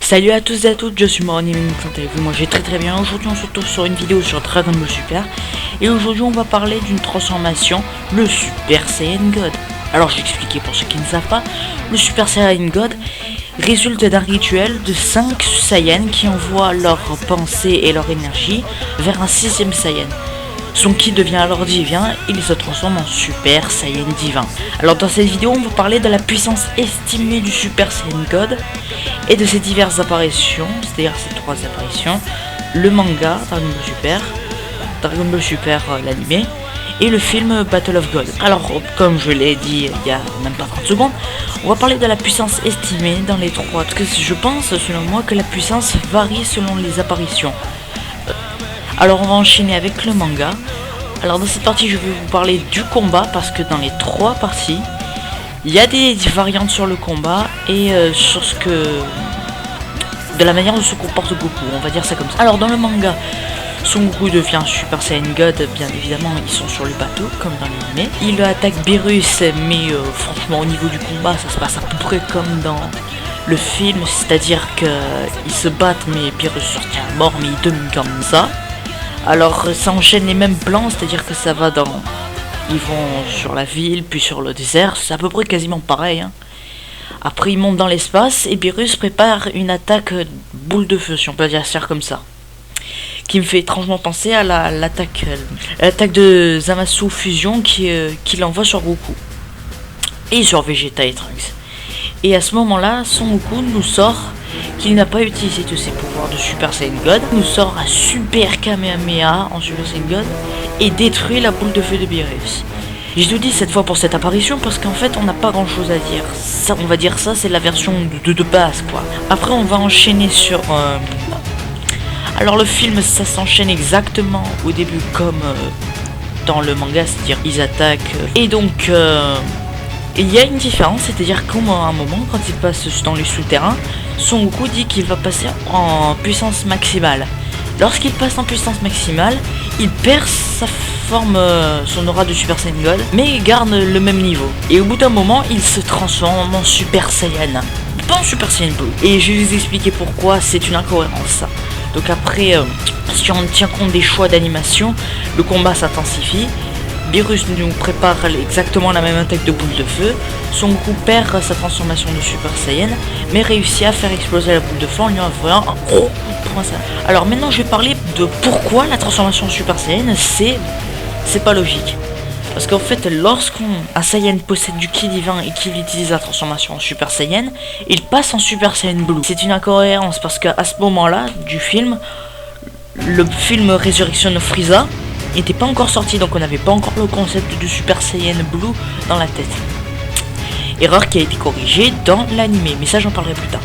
Salut à tous et à toutes, je suis Morning, comment allez-vous? Moi j'ai très bien. Aujourd'hui on se retrouve sur une vidéo sur Dragon Ball Super. Et aujourd'hui on va parler d'une transformation, le Super Saiyan God. Alors j'ai expliqué pour ceux qui ne savent pas, le Super Saiyan God résulte d'un rituel de 5 Saiyans qui envoient leurs pensées et leur énergie vers un 6ème Saiyan. Son ki devient alors divin, il se transforme en Super Saiyan divin. Alors dans cette vidéo on va parler de la puissance estimée du Super Saiyan God et de ses diverses apparitions, c'est-à-dire ces 3 apparitions, le manga Dragon Ball Super l'animé, et le film Battle of God. Alors comme je l'ai dit il y a même pas 30 secondes, on va parler de la puissance estimée dans les 3, parce que je pense selon moi que la puissance varie selon les apparitions. Alors on va enchaîner avec le manga. Alors dans cette partie je vais vous parler du combat, parce que dans les 3 parties il y a des variantes sur le combat et sur ce que... de la manière dont se comporte Goku, on va dire ça comme ça. Alors dans le manga, Son Goku devient Super Saiyan God, bien évidemment ils sont sur le bateau comme dans l'anime. Il attaque Beerus, mais franchement au niveau du combat ça se passe à peu près comme dans le film, c'est-à-dire qu'ils se battent mais Beerus sortira mort, mais il domine comme ça. Alors ça enchaîne les mêmes plans, c'est-à-dire que ça va dans... Ils vont sur la ville, puis sur le désert, c'est à peu près quasiment pareil. Hein. Après ils montent dans l'espace et Beerus prépare une attaque boule de feu, si on peut dire ça comme ça. Qui me fait étrangement penser à l'attaque de Zamasu Fusion qu'il envoie sur Goku. Et sur Vegeta et Trunks. Et à ce moment-là, Son Goku nous sort qu'il n'a pas utilisé tous ses pouvoirs de Super Saiyan God, nous sort un Super Kamehameha en Super Saiyan God et détruit la boule de feu de Beerus. Je vous dis cette fois pour cette apparition parce qu'en fait on n'a pas grand chose à dire. Ça, on va dire ça, c'est la version de base quoi. Après on va enchaîner sur... Alors le film ça s'enchaîne exactement au début comme dans le manga, c'est-à-dire ils attaquent. Et donc il y a une différence, c'est-à-dire qu'à un moment quand il passe dans les souterrains, Son Goku dit qu'il va passer en puissance maximale. Lorsqu'il passe en puissance maximale, il perd sa forme, son aura de Super Saiyan God, mais il garde le même niveau. Et au bout d'un moment, il se transforme en Super Saiyan, pas en Super Saiyan Blue. Et je vais vous expliquer pourquoi c'est une incohérence ça. Donc après, si on tient compte des choix d'animation, le combat s'intensifie. Beerus nous prépare exactement la même attaque de boule de feu. Son Goku perd sa transformation de Super Saiyan, mais réussit à faire exploser la boule de feu en lui envoyant un gros coup de poing. Alors maintenant je vais parler de pourquoi la transformation en Super Saiyan c'est pas logique. Parce qu'en fait lorsqu'un Saiyan possède du ki divin et qu'il utilise la transformation en Super Saiyan, il passe en Super Saiyan Blue. C'est une incohérence parce qu'à ce moment-là du film, le film Résurrection de Frieza n'était pas encore sorti, donc on n'avait pas encore le concept de Super Saiyan Blue dans la tête. Erreur qui a été corrigée dans l'anime, mais ça j'en parlerai plus tard.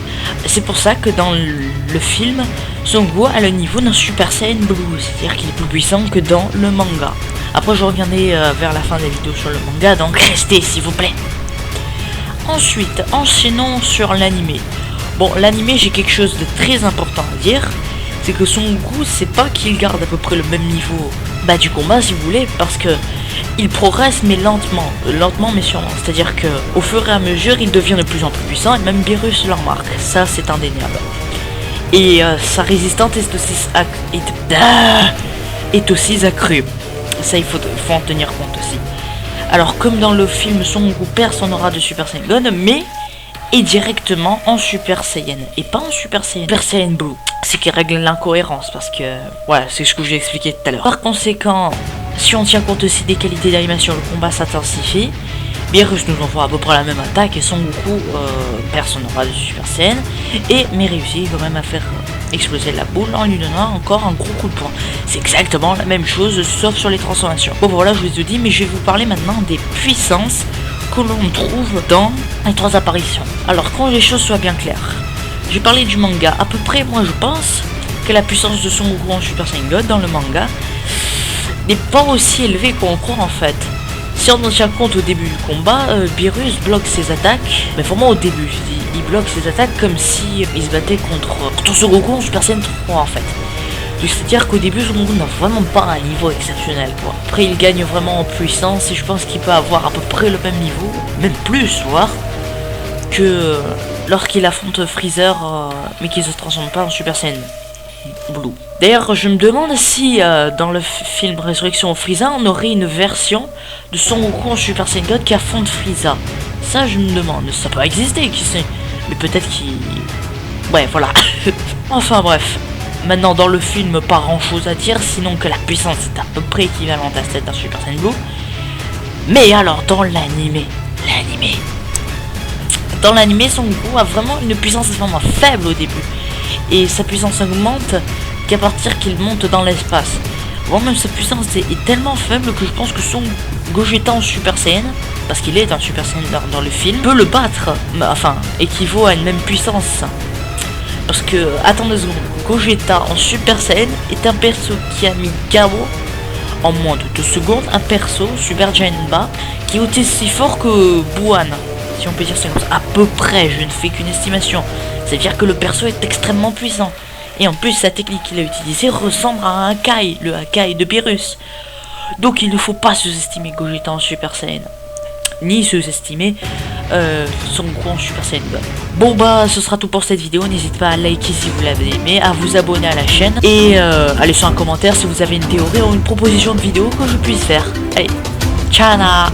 C'est pour ça que dans le film, Son Goku a le niveau d'un Super Saiyan Blue, c'est-à-dire qu'il est plus puissant que dans le manga. Après je reviendrai vers la fin des vidéos sur le manga, donc restez s'il vous plaît. Ensuite, enchaînons sur l'anime. Bon, l'anime, j'ai quelque chose de très important à dire. C'est que Son Goku, c'est pas qu'il garde à peu près le même niveau du combat si vous voulez, parce que il progresse mais lentement mais sûrement. C'est-à-dire que au fur et à mesure il devient de plus en plus puissant et même Beerus le remarque, ça c'est indéniable. Et sa résistance est aussi accrue. Ça il faut en tenir compte aussi. Alors comme dans le film, Son Goku perd son aura de Super Saiyan God, mais est directement en Super Saiyan et pas en Super Saiyan Blue. C'est qui règle l'incohérence parce que voilà, c'est ce que j'ai expliqué tout à l'heure. Par conséquent, si on tient compte aussi des qualités d'animation, le combat s'intensifie. Beerus nous envoie à peu près la même attaque et Son Goku perd son aura de Super Saiyan mais réussit quand même à faire exploser la boule en lui donnant encore un gros coup de poing. C'est exactement la même chose sauf sur les transformations. Bon voilà, je vous ai dit, mais je vais vous parler maintenant des puissances que l'on trouve dans les 3 apparitions. Alors quand les choses soient bien claires, j'ai parlé du manga. À peu près, moi je pense que la puissance de Son Goku en Super Saiyan God dans le manga n'est pas aussi élevée qu'on croit en fait. Si on en tient compte au début du combat, Beerus bloque ses attaques, mais vraiment au début, je dis, il bloque ses attaques comme si il se battait contre Son Goku en Super Saiyan 3 en fait. C'est-à-dire qu'au début, Son Goku n'a vraiment pas un niveau exceptionnel quoi. Après il gagne vraiment en puissance et je pense qu'il peut avoir à peu près le même niveau, même plus voire, que lorsqu'il affronte Freezer, mais qu'il se transforme pas en Super Saiyan Blue. D'ailleurs, je me demande si dans le film Résurrection Frieza, on aurait une version de Son Goku en Super Saiyan God qui affronte Frieza. Ça, je me demande. Ça peut exister, qui sait. Mais peut-être qu'il... Ouais, voilà. Enfin, bref. Maintenant, dans le film, pas grand-chose à dire, sinon que la puissance est à peu près équivalente à celle d'un Super Saiyan Blue. Mais alors, dans l'animé... Dans l'animé, Son Goku a vraiment une puissance vraiment faible au début. Et sa puissance augmente qu'à partir qu'il monte dans l'espace. Voire même sa puissance est tellement faible que je pense que son Gogeta en Super Saiyan, parce qu'il est un Super Saiyan dans le film, peut le battre, enfin, équivaut à une même puissance. Parce que, attends 2 secondes, Gogeta en Super Saiyan est un perso qui a mis KO en moins de 2 secondes, un perso, Super Jainba, qui est aussi fort que Buan. Si on peut dire ça comme ça, à peu près, je ne fais qu'une estimation. C'est-à-dire que le perso est extrêmement puissant. Et en plus, sa technique qu'il a utilisée ressemble à un Hakai, le Hakai de Beerus. Donc il ne faut pas sous-estimer Gogeta en Super Saiyan. Ni sous-estimer Son Goku en Super Saiyan God. Bon bah, ce sera tout pour cette vidéo. N'hésitez pas à liker si vous l'avez aimé, à vous abonner à la chaîne. Et à laisser un commentaire si vous avez une théorie ou une proposition de vidéo que je puisse faire. Allez, ciao.